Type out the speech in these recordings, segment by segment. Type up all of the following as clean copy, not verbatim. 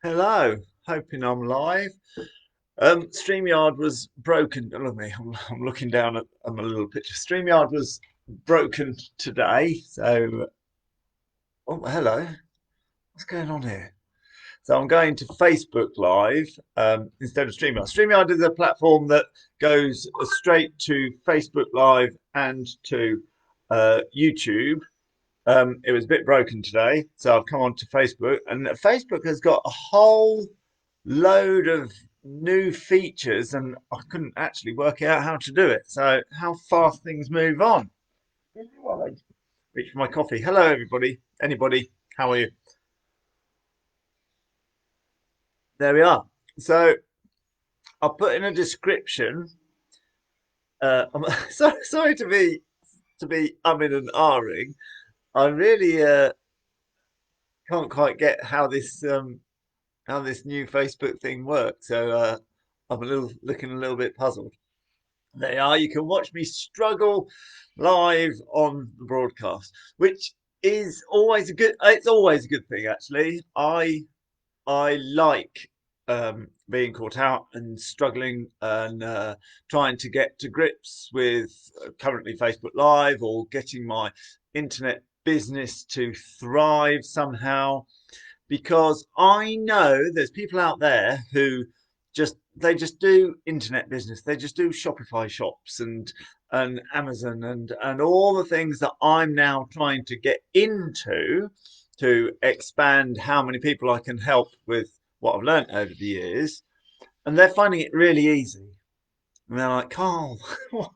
Hello, hoping I'm live. StreamYard was broken. Look at me, I'm looking down at my little picture. StreamYard was broken today. Oh, hello. What's going on here? So I'm going to Facebook Live instead of StreamYard. StreamYard is a platform that goes straight to Facebook Live and to YouTube. It was a bit broken today, so I've come on to Facebook, and Facebook has got a whole load of new features, and I couldn't actually work out how to do it. So, how fast things move on. Well, I reach for my coffee. Hello, everybody. Anybody? How are you? There we are. So, I'll put in a description. I'm sorry to be umming and ahhing. I really can't quite get how this new Facebook thing works. So I'm looking a little bit puzzled. There you are. You can watch me struggle live on the broadcast, which is always a good. It's always a good thing, actually. I like being caught out and struggling and trying to get to grips with currently Facebook Live or getting my internet business to thrive somehow, because I know there's people out there who just do internet business. They just do Shopify shops and Amazon and all the things that I'm now trying to get into to expand how many people I can help with what I've learned over the years. And they're finding it really easy. And they're like, Carl,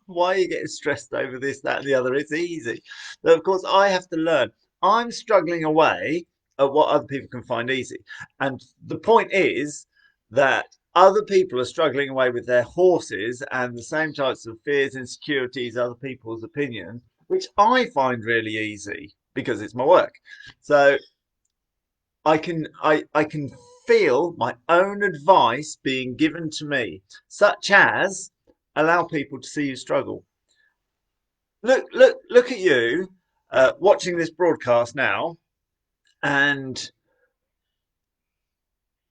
why are you getting stressed over this, that, and the other? It's easy. But of course, I have to learn. I'm struggling away at what other people can find easy. And the point is that other people are struggling away with their horses and the same types of fears, insecurities, other people's opinions, which I find really easy because it's my work. So I can feel my own advice being given to me, such as allow people to see you struggle. Look at you watching this broadcast now, and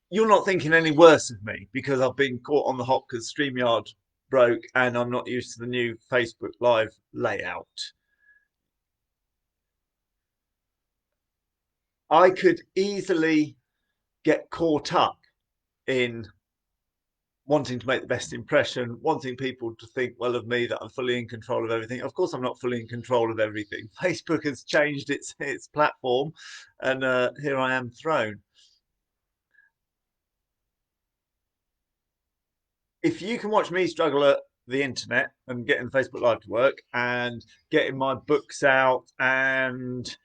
you're not thinking any worse of me because I've been caught on the hop because StreamYard broke and I'm not used to the new Facebook Live layout. I could easily get caught up in wanting to make the best impression, wanting people to think well of me, that I'm fully in control of everything. Of course, I'm not fully in control of everything. Facebook has changed its platform, and here I am thrown. If you can watch me struggle at the internet and getting Facebook Live to work and getting my books out and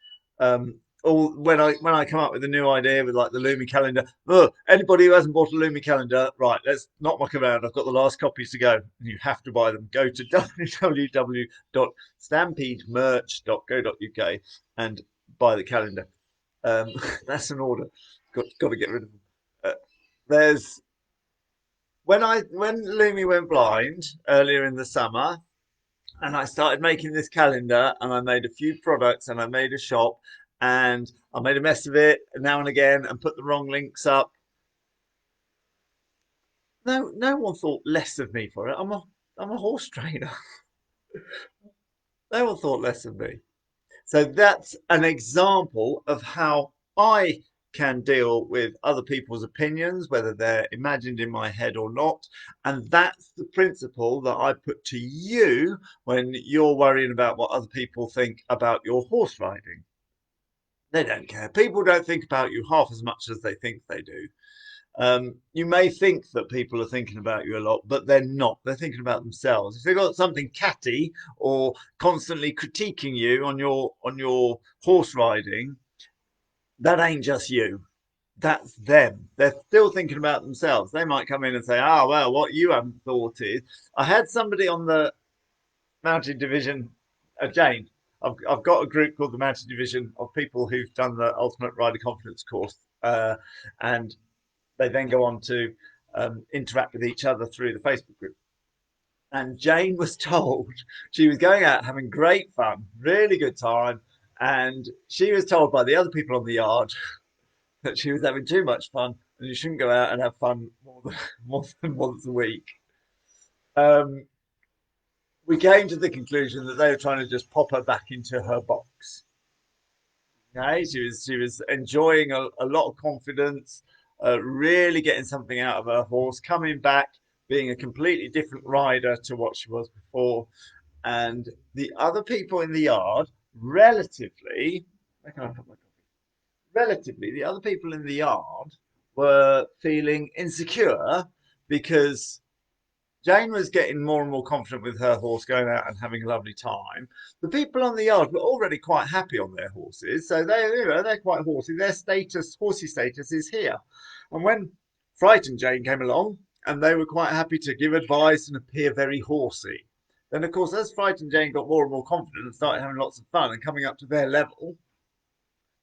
all when I come up with a new idea with like the Lumi calendar. Oh, anybody who hasn't bought a Lumi calendar, right? Let's not muck around. I've got the last copies to go. You have to buy them. Go to www.stampedemerch.co.uk and buy the calendar. Um, that's an order. Got to get rid of them. There's when Lumi went blind earlier in the summer, and I started making this calendar, and I made a few products, and I made a shop, and I made a mess of it now and again, and put the wrong links up. No one thought less of me for it. I'm a horse trainer. No one thought less of me. So that's an example of how I can deal with other people's opinions, whether they're imagined in my head or not. And that's the principle that I put to you when you're worrying about what other people think about your horse riding. They don't care. People don't think about you half as much as they think they do. You may think that people are thinking about you a lot, but they're not. They're thinking about themselves. If they've got something catty or constantly critiquing you on your horse riding, that ain't just you. That's them. They're still thinking about themselves. They might come in and say, "Ah, well, what you haven't thought is." I had somebody on the mountain division, Jane. I've got a group called the Mountain Division of people who've done the Ultimate Rider Confidence course, and they then go on to interact with each other through the Facebook group. And Jane was told she was going out having great fun, really good time, and she was told by the other people on the yard that she was having too much fun and you shouldn't go out and have fun more than once a week. Um, we came to the conclusion that they were trying to just pop her back into her box. Okay, she was enjoying a lot of confidence, really getting something out of her horse, coming back, being a completely different rider to what she was before. And the other people in the yard, relatively, where can I put my coffee? Relatively, the other people in the yard were feeling insecure because Jane was getting more and more confident with her horse, going out and having a lovely time. The people on the yard were already quite happy on their horses, so they're quite horsey. Their horsey status is here. And when frightened Jane came along, and they were quite happy to give advice and appear very horsey. Then, of course, as frightened Jane got more and more confident and started having lots of fun and coming up to their level,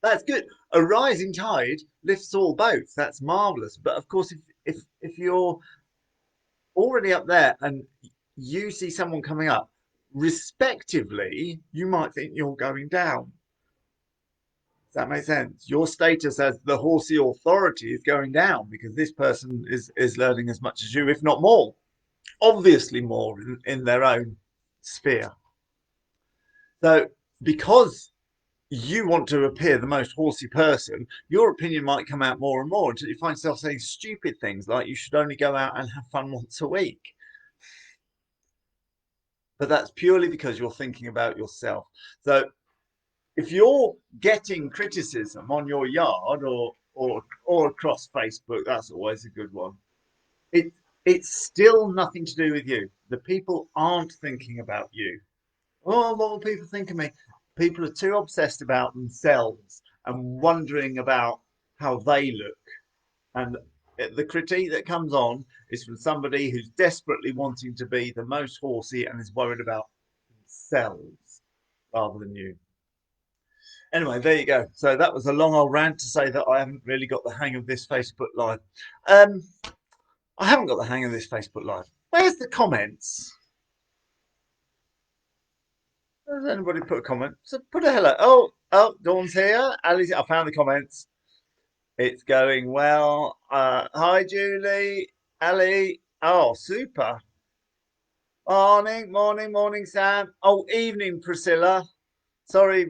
that's good. A rising tide lifts all boats. That's marvelous. But of course, if you're already up there and you see someone coming up, respectively, you might think you're going down. Does that make sense? Your status as the horsey authority is going down because this person is learning as much as you, if not more. Obviously, more in their own sphere. So, because you want to appear the most horsey person, your opinion might come out more and more until you find yourself saying stupid things like you should only go out and have fun once a week. But that's purely because you're thinking about yourself. So if you're getting criticism on your yard or across Facebook, that's always a good one. It it's still nothing to do with you. The people aren't thinking about you. Oh, what will people think of me? People are too obsessed about themselves and wondering about how they look. And the critique that comes on is from somebody who's desperately wanting to be the most horsey and is worried about themselves rather than you. Anyway, there you go. So that was a long old rant to say that I haven't really got the hang of this Facebook Live. Um, I haven't got the hang of this Facebook Live. Where's the comments? Does anybody put a comment? So put a hello. Oh, Dawn's here. Ali's. I found the comments. It's going well. Hi, Julie. Ali. Oh, super. Morning, Sam. Oh, evening, Priscilla. Sorry,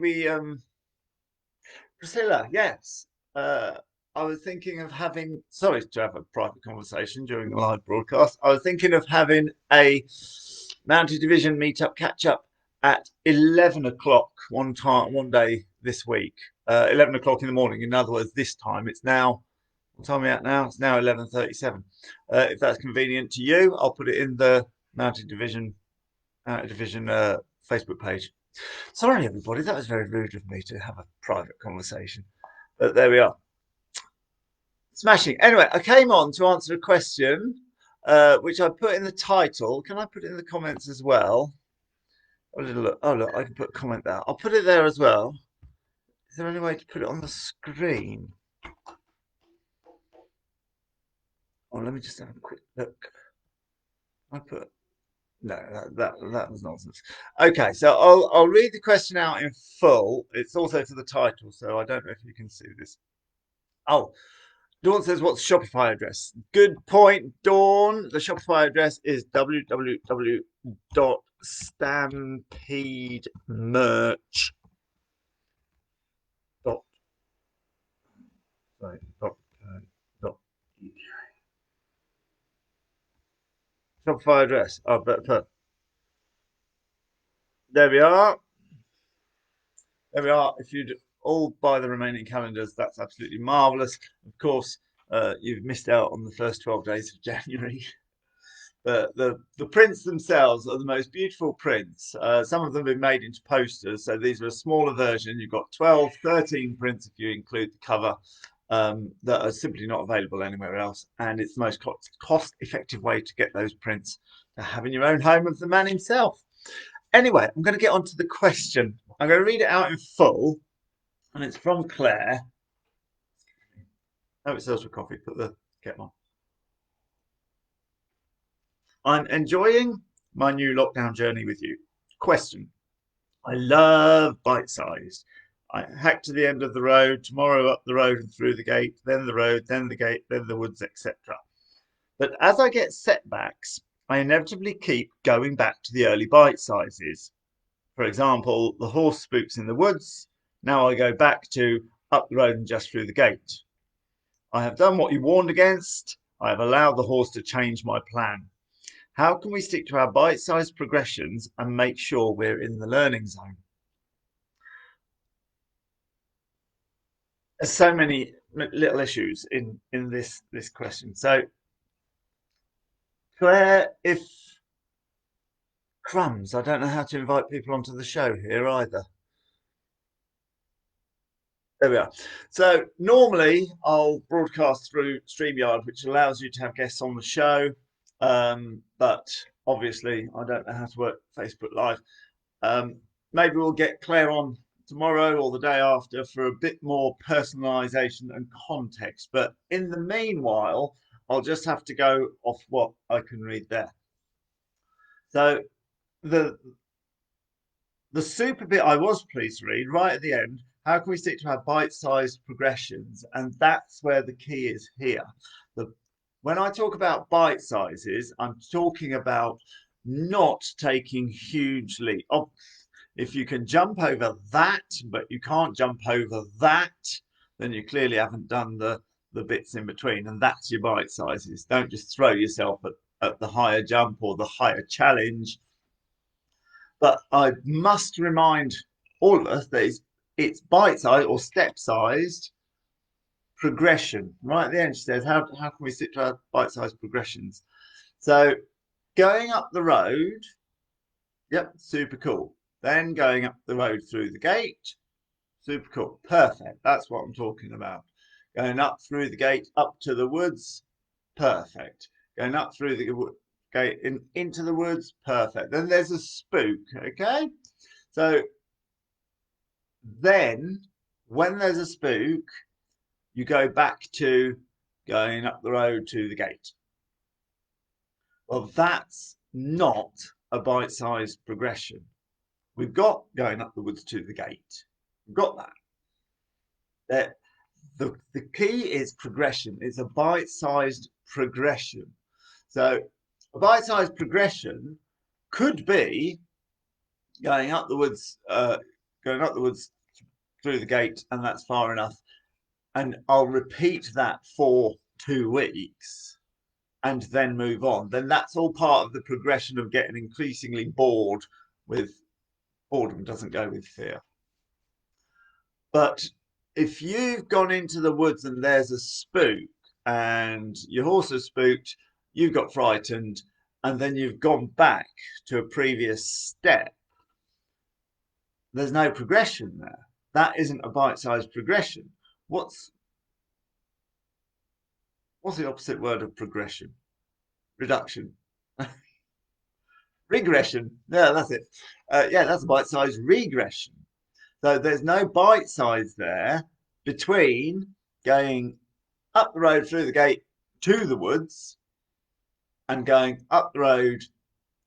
Priscilla, yes. Uh, I was thinking of having, sorry to have a private conversation during the live broadcast. I was thinking of having a Mounted Division meetup catch up at 11 o'clock one day this week. 11 o'clock in the morning. In other words, this time it's now, what time are we at now? It's now 11:37. If that's convenient to you, I'll put it in the Mounted Division Facebook page. Sorry, everybody, that was very rude of me to have a private conversation. But there we are. Smashing. Anyway, I came on to answer a question, which I put in the title. Can I put it in the comments as well? Look. Oh, look, I can put a comment there. I'll put it there as well. Is there any way to put it on the screen? Oh, let me just have a quick look. I put no, that was nonsense. Okay, so I'll read the question out in full. It's also to the title, so I don't know if you can see this. Oh, Dawn says, what's the Shopify address? Good point, Dawn. The Shopify address is www.stampedemerch.com. Shopify address. Oh, but there we are. There we are. If you'd all buy the remaining calendars, that's absolutely marvelous. Of course, you've missed out on the first 12 days of January. The prints themselves are the most beautiful prints. Some of them have been made into posters. So these are a smaller version. You've got 12, 13 prints if you include the cover that are simply not available anywhere else. And it's the most cost-effective way to get those prints to have in your own home of the man himself. Anyway, I'm going to get on to the question. I'm going to read it out in full. And it's from Claire. Oh, it sells for coffee. Put the kettle on. I'm enjoying my new lockdown journey with you. Question. I love bite-sized. I hack to the end of the road, tomorrow up the road and through the gate, then the road, then the gate, then the woods, etc. But as I get setbacks, I inevitably keep going back to the early bite sizes. For example, the horse spooks in the woods. Now I go back to up the road and just through the gate. I have done what you warned against. I have allowed the horse to change my plan. How can we stick to our bite-sized progressions and make sure we're in the learning zone? There's so many little issues in this question. So, Claire, if crumbs, I don't know how to invite people onto the show here either. There we are. So normally I'll broadcast through StreamYard, which allows you to have guests on the show. But obviously I don't know how to work Facebook Live. Maybe we'll get Claire on tomorrow or the day after for a bit more personalization and context. But in the meanwhile, I'll just have to go off what I can read there. So the super bit I was pleased to read right at the end, how can we stick to our bite-sized progressions? And that's where the key is here. When I talk about bite sizes, I'm talking about not taking huge leaps. If you can jump over that, but you can't jump over that, then you clearly haven't done the bits in between. And that's your bite sizes. Don't just throw yourself at the higher jump or the higher challenge. But I must remind all of us that it's bite-sized or step-sized progression. Right at the end, she says, how can we stick to our bite-sized progressions? So going up the road, yep, super cool. Then going up the road through the gate, super cool. Perfect. That's what I'm talking about. Going up through the gate, up to the woods, perfect. Going up through the gate into the woods, perfect. Then there's a spook, okay? So then when there's a spook, you go back to going up the road to the gate. Well, that's not a bite-sized progression. We've got going up the woods to the gate. We've got that. The key is progression. It's a bite-sized progression. So a bite-sized progression could be going up the woods through the gate, and that's far enough. And I'll repeat that for 2 weeks and then move on. Then that's all part of the progression of getting increasingly bored with boredom doesn't go with fear. But if you've gone into the woods and there's a spook and your horse is spooked, you've got frightened, and then you've gone back to a previous step, there's no progression there. That isn't a bite-sized progression. What's the opposite word of progression? Reduction. Regression. Yeah, that's it. Yeah, that's a bite-sized regression. So there's no bite size there between going up the road through the gate to the woods and going up the road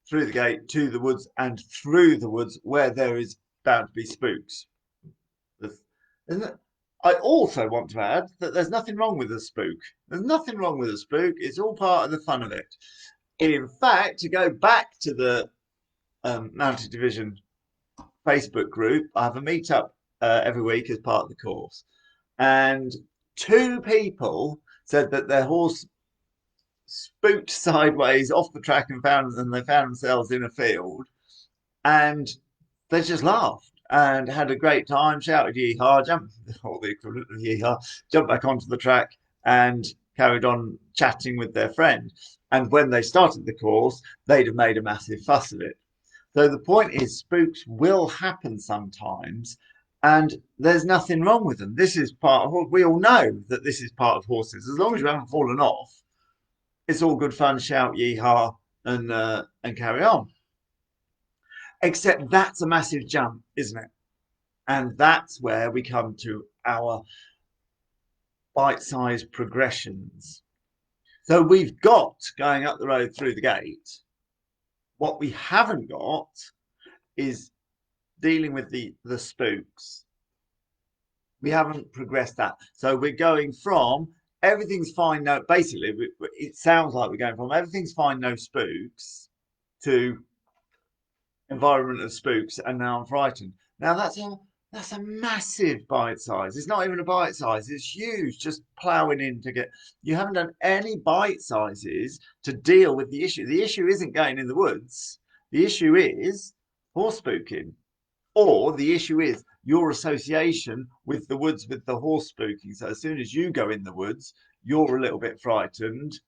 through the gate to the woods and through the woods where there is bound to be spooks. I also want to add that there's nothing wrong with a spook. There's nothing wrong with a spook. It's all part of the fun of it. In fact, to go back to the Mounted Division Facebook group, I have a meetup every week as part of the course. And 2 people said that their horse spooked sideways off the track and they found themselves in a field, and they just laughed and had a great time, shouted yeehaw, jumped, or the equivalent of yeehaw, jumped back onto the track and carried on chatting with their friend. And when they started the course, they'd have made a massive fuss of it. So the point is, spooks will happen sometimes, and there's nothing wrong with them. This is part of, we all know that this is part of horses. As long as you haven't fallen off, it's all good fun, shout yeehaw and carry on. Except that's a massive jump, isn't it? And that's where we come to our bite-sized progressions. So we've got going up the road through the gate. What we haven't got is dealing with the spooks. We haven't progressed that. So we're going from everything's fine. No, basically, it sounds like we're going from everything's fine, no spooks, to environment of spooks, and now I'm frightened. Now that's a massive bite size. It's not even a bite size. It's huge. Just ploughing in to get. You haven't done any bite sizes to deal with the issue. The issue isn't going in the woods. The issue is horse spooking. Or the issue is your association with the woods with the horse spooking. So as soon as you go in the woods, you're a little bit frightened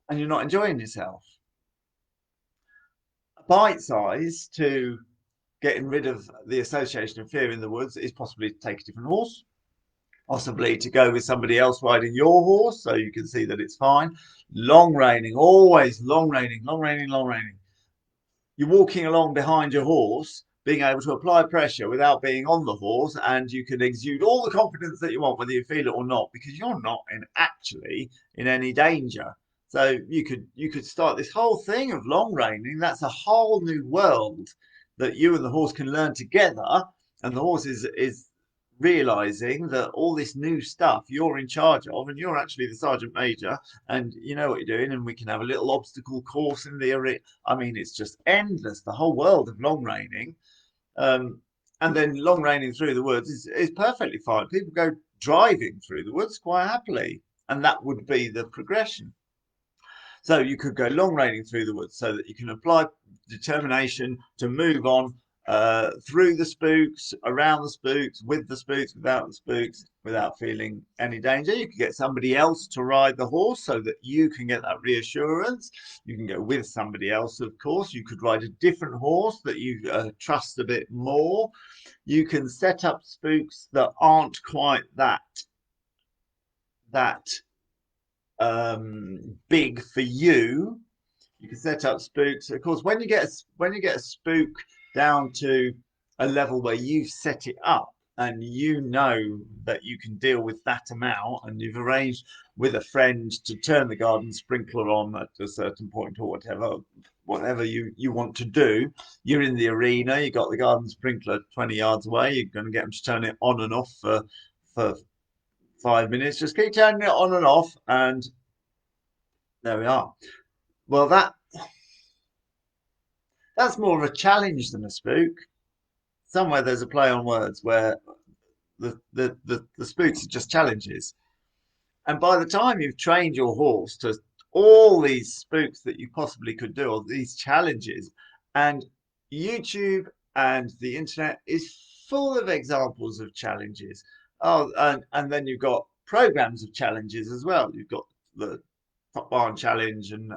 and you're not enjoying yourself. A bite size to getting rid of the association of fear in the woods is possibly to take a different horse, possibly to go with somebody else riding your horse so you can see that it's fine. Long reining, always long reining, long reining, long reining. You're walking along behind your horse, being able to apply pressure without being on the horse, and you can exude all the confidence that you want, whether you feel it or not, because you're not actually in any danger. So you could start this whole thing of long reining. That's a whole new world that you and the horse can learn together, and the horse is realizing that all this new stuff you're in charge of, and you're actually the sergeant major, and you know what you're doing, and we can have a little obstacle course in the arena. I mean, it's just endless. The whole world of long reining, and then long reining through the woods is perfectly fine. People go driving through the woods quite happily, and that would be the progression. So you could go long reining through the woods so that you can apply determination to move on through the spooks, around the spooks, with the spooks, without the spooks, without feeling any danger. You could get somebody else to ride the horse so that you can get that reassurance. You can go with somebody else, of course. You could ride a different horse that you trust a bit more. You can set up spooks that aren't quite that big for you. You can set up spooks. Of course, when you get a spook down to a level where you've set it up and you know that you can deal with that amount, and you've arranged with a friend to turn the garden sprinkler on at a certain point or whatever you want to do. You're in the arena. You got the garden sprinkler 20 yards away. You're going to get them to turn it on and off for 5 minutes. Just keep turning it on and off, and there we are. Well, that's more of a challenge than a spook. Somewhere there's a play on words where the spooks are just challenges. And by the time you've trained your horse to all these spooks that you possibly could do, or these challenges, and YouTube and the internet is full of examples of challenges. Oh, and then you've got programs of challenges as well. You've got the top barn challenge and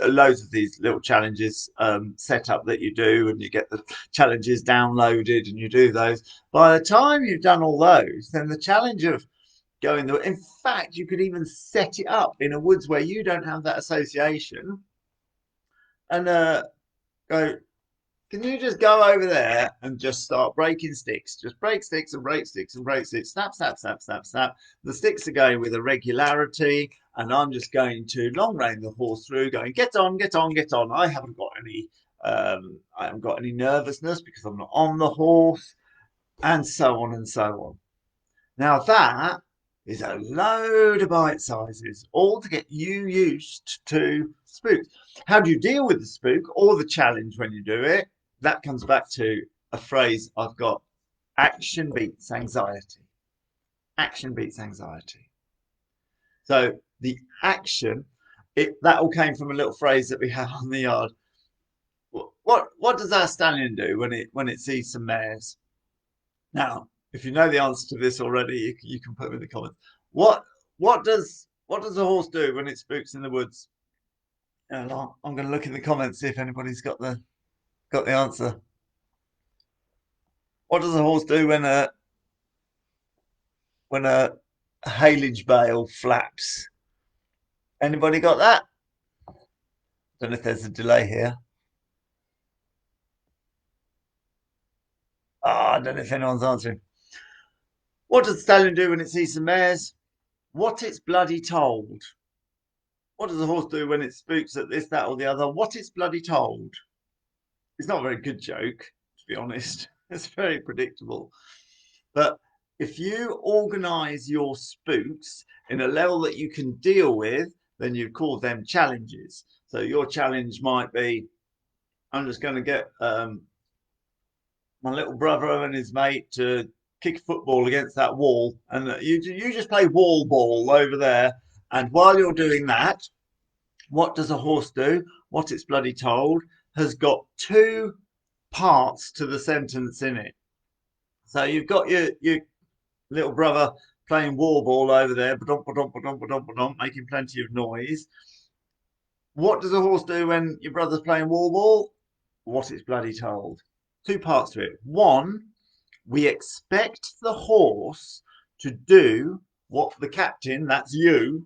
loads of these little challenges set up that you do, and you get the challenges downloaded and you do those. By the time you've done all those, then the challenge of going there, in fact, you could even set it up in a woods where you don't have that association, and go, can you just go over there and just start breaking sticks? Just break sticks and break sticks and break sticks. Snap, snap, snap, snap, snap. The sticks are going with a regularity, and I'm just going to long rein the horse through, going, get on, get on, get on. I haven't got any nervousness because I'm not on the horse, and so on and so on. Now that is a load of bite sizes, all to get you used to spooks. How do you deal with the spook or the challenge when you do it? That comes back to a phrase I've got: action beats anxiety. Action beats anxiety. So the action, that all came from a little phrase that we have on the yard. What does our stallion do when it sees some mares? Now, if you know the answer to this already, you can put them in the comments. What what does a horse do when it spooks in the woods? And I'm going to look in the comments, see if anybody's got the answer. What does a horse do when a haylage bale flaps? Anybody got that? Don't know if there's a delay here. I don't know if anyone's answering. What does the stallion do when it sees some mares? What it's bloody told. What does a horse do when it spooks at this, that, or the other? What it's bloody told. It's not a very good joke, to be honest. It's very predictable. But if you organize your spooks in a level that you can deal with, then you call them challenges. So your challenge might be, I'm just going to get my little brother and his mate to kick a football against that wall, and you just play wall ball over there. And while you're doing that, what does a horse do? What it's bloody told has got two parts to the sentence in it. So you've got your little brother playing wall ball over there, making plenty of noise. What does a horse do when your brother's playing wall ball? What it's bloody told. Two parts to it. One, we expect the horse to do what the captain, that's you,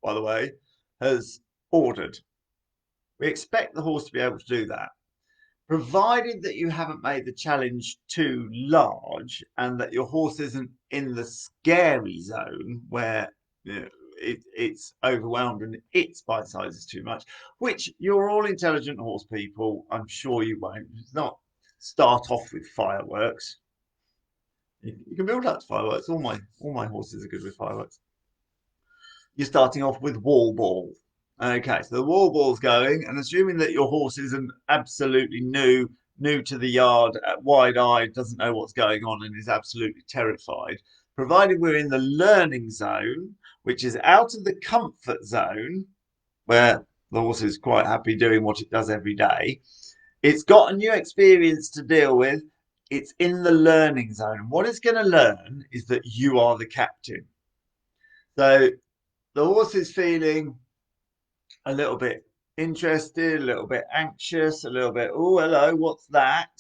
by the way, has ordered. We expect the horse to be able to do that, provided that you haven't made the challenge too large and that your horse isn't in the scary zone where it's overwhelmed and its bite size is too much, which you're all intelligent horse people. I'm sure you won't. It's not start off with fireworks. You can build up to fireworks. All my horses are good with fireworks. You're starting off with wall ball. Okay, so the wall ball's going, and assuming that your horse isn't absolutely new to the yard, wide-eyed, doesn't know what's going on, and is absolutely terrified, provided we're in the learning zone, which is out of the comfort zone, where the horse is quite happy doing what it does every day. It's got a new experience to deal with. It's in the learning zone. And what it's going to learn is that you are the captain. So the horse is feeling a little bit interested, a little bit anxious, a little bit, oh, hello, what's that?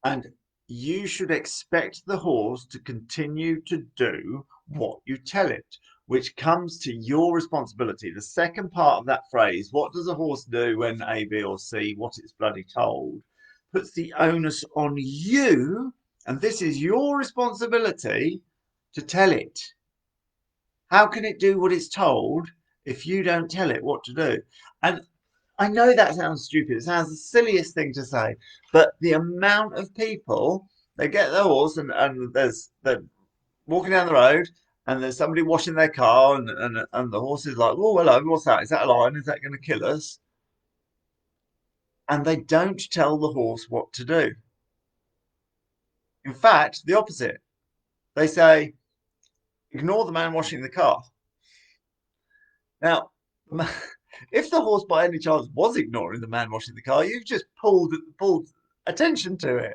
And you should expect the horse to continue to do what you tell it, which comes to your responsibility. The second part of that phrase, what does a horse do when A, B, or C, what it's bloody told, puts the onus on you, and this is your responsibility to tell it. How can it do what it's told if you don't tell it what to do? And I know that sounds stupid. It sounds the silliest thing to say, but the amount of people, they get their horse and they're walking down the road and there's somebody washing their car and the horse is like, oh, hello, what's that? Is that a lion? Is that going to kill us? And they don't tell the horse what to do. In fact, the opposite. They say, ignore the man washing the car. Now, if the horse by any chance was ignoring the man washing the car, you've just pulled attention to it.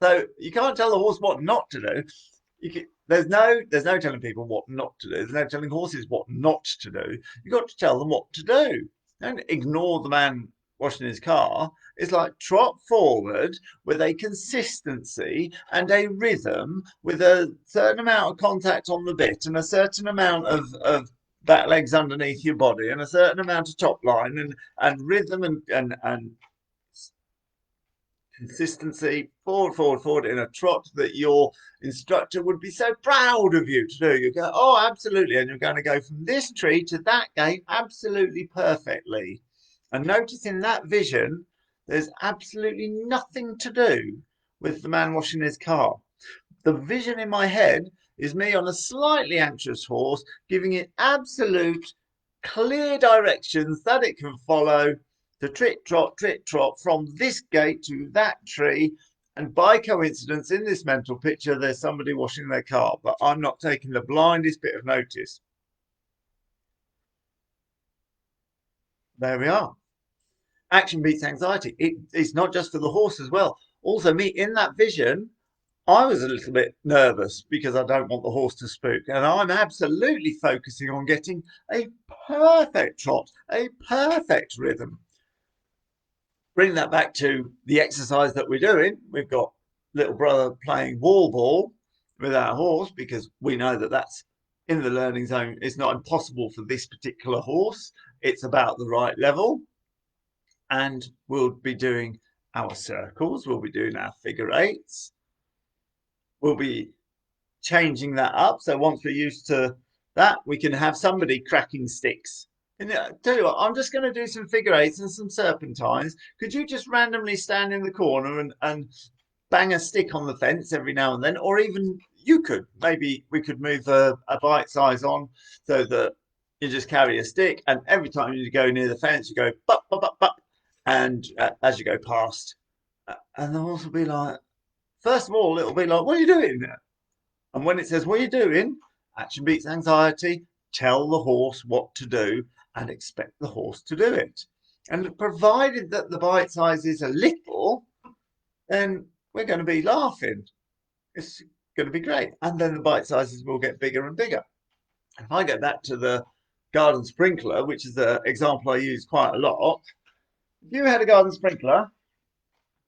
So you can't tell the horse what not to do. There's no telling people what not to do. There's no telling horses what not to do. You've got to tell them what to do. Don't ignore the man washing his car. It's like trot forward with a consistency and a rhythm, with a certain amount of contact on the bit and a certain amount of back legs underneath your body and a certain amount of top line and rhythm and consistency, forward in a trot that your instructor would be so proud of you to do. You go, oh, absolutely. And you're going to go from this tree to that gate absolutely perfectly. And notice in that vision, there's absolutely nothing to do with the man washing his car. The vision in my head is me on a slightly anxious horse, giving it absolute clear directions that it can follow to trit trot from this gate to that tree. And by coincidence, in this mental picture, there's somebody washing their car, but I'm not taking the blindest bit of notice. There we are. Action beats anxiety. It's not just for the horse as well. Also, me in that vision, I was a little bit nervous because I don't want the horse to spook. And I'm absolutely focusing on getting a perfect trot, a perfect rhythm. Bring that back to the exercise that we're doing. We've got little brother playing wall ball with our horse because we know that that's in the learning zone. It's not impossible for this particular horse. It's about the right level. And we'll be doing our circles. We'll be doing our figure eights. We'll be changing that up. So once we're used to that, we can have somebody cracking sticks. And tell you what, I'm just going to do some figure eights and some serpentines. Could you just randomly stand in the corner and bang a stick on the fence every now and then, or even maybe we could move a bite size on so that you just carry a stick, and every time you go near the fence, you go bup bup bup bup, and as you go past, and the horse will be like, first of all, it'll be like, "What are you doing?" And when it says, "What are you doing?" action beats anxiety. Tell the horse what to do and expect the horse to do it. And provided that the bite size is a little, then we're going to be laughing. It's going to be great. And then the bite sizes will get bigger and bigger. If I go back to the garden sprinkler, which is the example I use quite a lot, if you had a garden sprinkler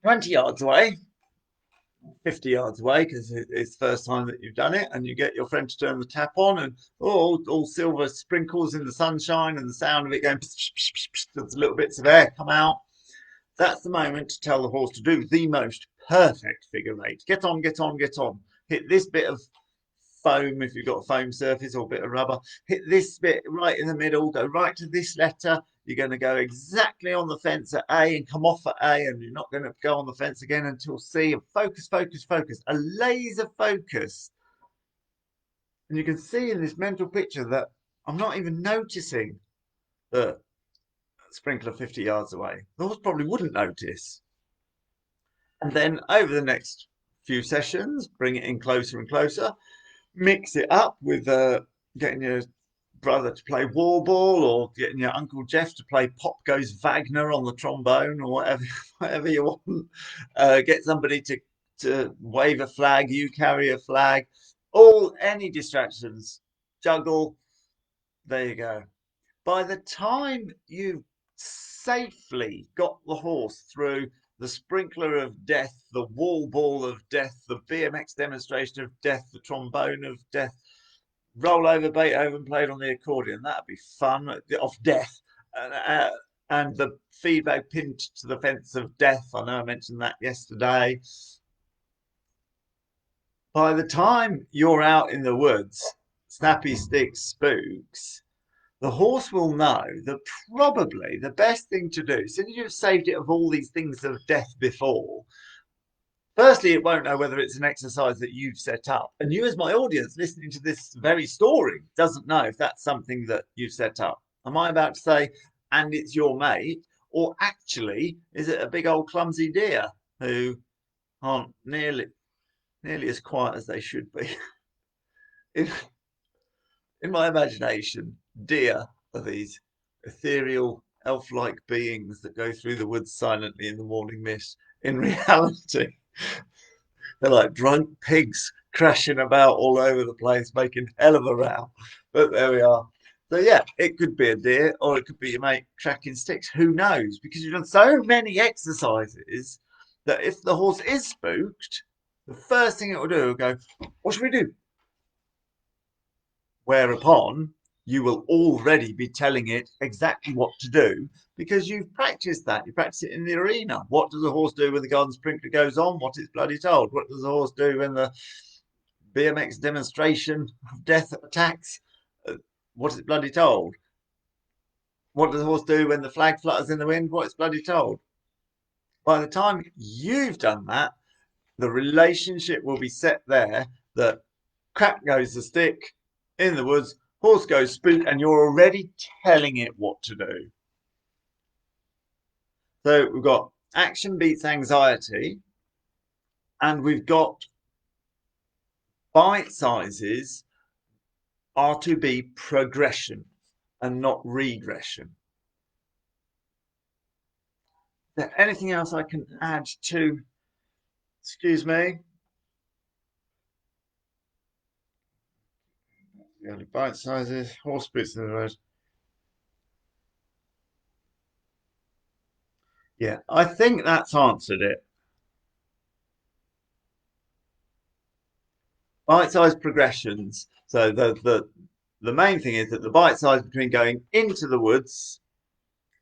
20 yards away, 50 yards away, because it's the first time that you've done it, and you get your friend to turn the tap on, and all silver sprinkles in the sunshine, and the sound of it going, psh, psh, psh, psh, there's little bits of air come out. That's the moment to tell the horse to do the most perfect figure eight. Get on, get on, get on. Hit this bit of foam if you've got a foam surface or a bit of rubber. Hit this bit right in the middle, go right to this letter. You're going to go exactly on the fence at A and come off at A, and you're not going to go on the fence again until C. And focus, focus, focus. A laser focus. And you can see in this mental picture that I'm not even noticing the sprinkler 50 yards away. The horse probably wouldn't notice. And then over the next few sessions, bring it in closer and closer. Mix it up with getting your brother to play warball, or getting your Uncle Jeff to play Pop Goes Wagner on the trombone, or whatever, whatever you want. Get somebody to wave a flag, you carry a flag, any distractions, juggle. There you go. By the time you've safely got the horse through the sprinkler of death, the wall ball of death, the BMX demonstration of death, the trombone of death, roll over Beethoven played on the accordion, that'd be fun, of death. And the feedback pinned to the fence of death. I know I mentioned that yesterday. By the time you're out in the woods, snappy sticks, spooks, the horse will know that probably the best thing to do, since you've saved it of all these things of death before, firstly, it won't know whether it's an exercise that you've set up. And you, as my audience, listening to this very story, doesn't know if that's something that you've set up. Am I about to say, and it's your mate? Or actually, is it a big old clumsy deer who aren't nearly as quiet as they should be? in, in my imagination, deer are these ethereal, elf-like beings that go through the woods silently in the morning mist. In reality, they're like drunk pigs crashing about all over the place, making hell of a row. But there we are. So yeah, it could be a deer, or it could be your mate cracking sticks. Who knows? Because you've done so many exercises that if the horse is spooked, the first thing it will do will go, "What should we do?" Whereupon you will already be telling it exactly what to do because you've practiced that. You practice it in the arena. What does a horse do when the garden sprinkler goes on? What it's bloody told. What does a horse do when the BMX demonstration of death attacks? What is it bloody told? What does a horse do when the flag flutters in the wind? What is bloody told? By the time you've done that, the relationship will be set there that crack goes the stick in the woods, horse goes spook, and you're already telling it what to do. So we've got action beats anxiety, and we've got bite sizes are to be progression and not regression. Is there anything else I can add to? Excuse me. Bite sizes, horse bits in the road. Yeah, I think that's answered it. Bite-sized progressions. So the main thing is that the bite size between going into the woods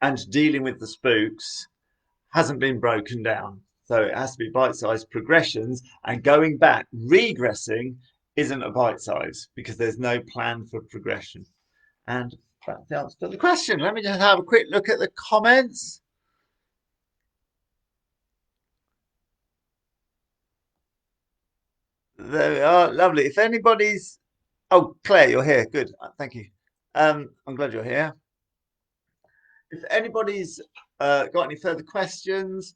and dealing with the spooks hasn't been broken down. So it has to be bite-sized progressions, and going back, regressing isn't a bite size because there's no plan for progression. And that's the answer to the question. Let me just have a quick look at the comments. There we are. Lovely. If anybody's, oh, Claire, you're here. Good. Thank you. I'm glad you're here. If anybody's got any further questions,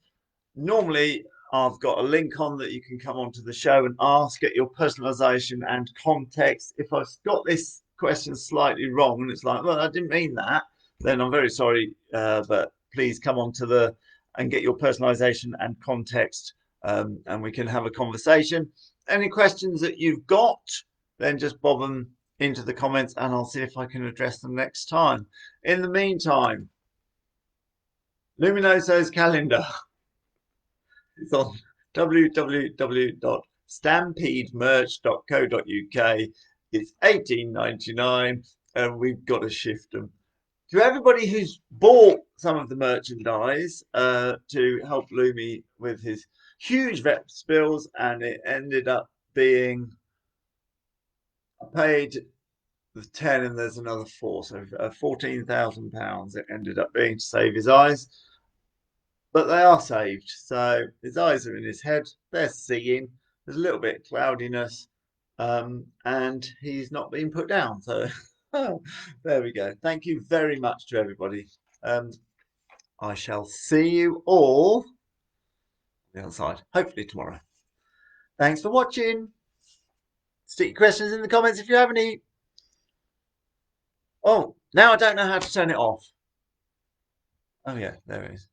normally I've got a link on that you can come onto the show and ask, get your personalization and context. If I've got this question slightly wrong and it's like, well, I didn't mean that, then I'm very sorry, but please come onto the and get your personalization and context, and we can have a conversation. Any questions that you've got, then just bob them into the comments and I'll see if I can address them next time. In the meantime, Luminoso's calendar. It's on www.stampedemerch.co.uk. It's 18.99, and we've got to shift them. To everybody who's bought some of the merchandise to help Lumi with his huge vet spills, and it ended up being, I paid the 10 and there's another 4, so £14,000 it ended up being to save his eyes. But they are saved. So his eyes are in his head. They're seeing. There's a little bit of cloudiness, and he's not being put down. So there we go. Thank you very much to everybody. I shall see you all on the other side, hopefully tomorrow. Thanks for watching. Stick your questions in the comments if you have any. Oh, now I don't know how to turn it off. Oh yeah, there it is.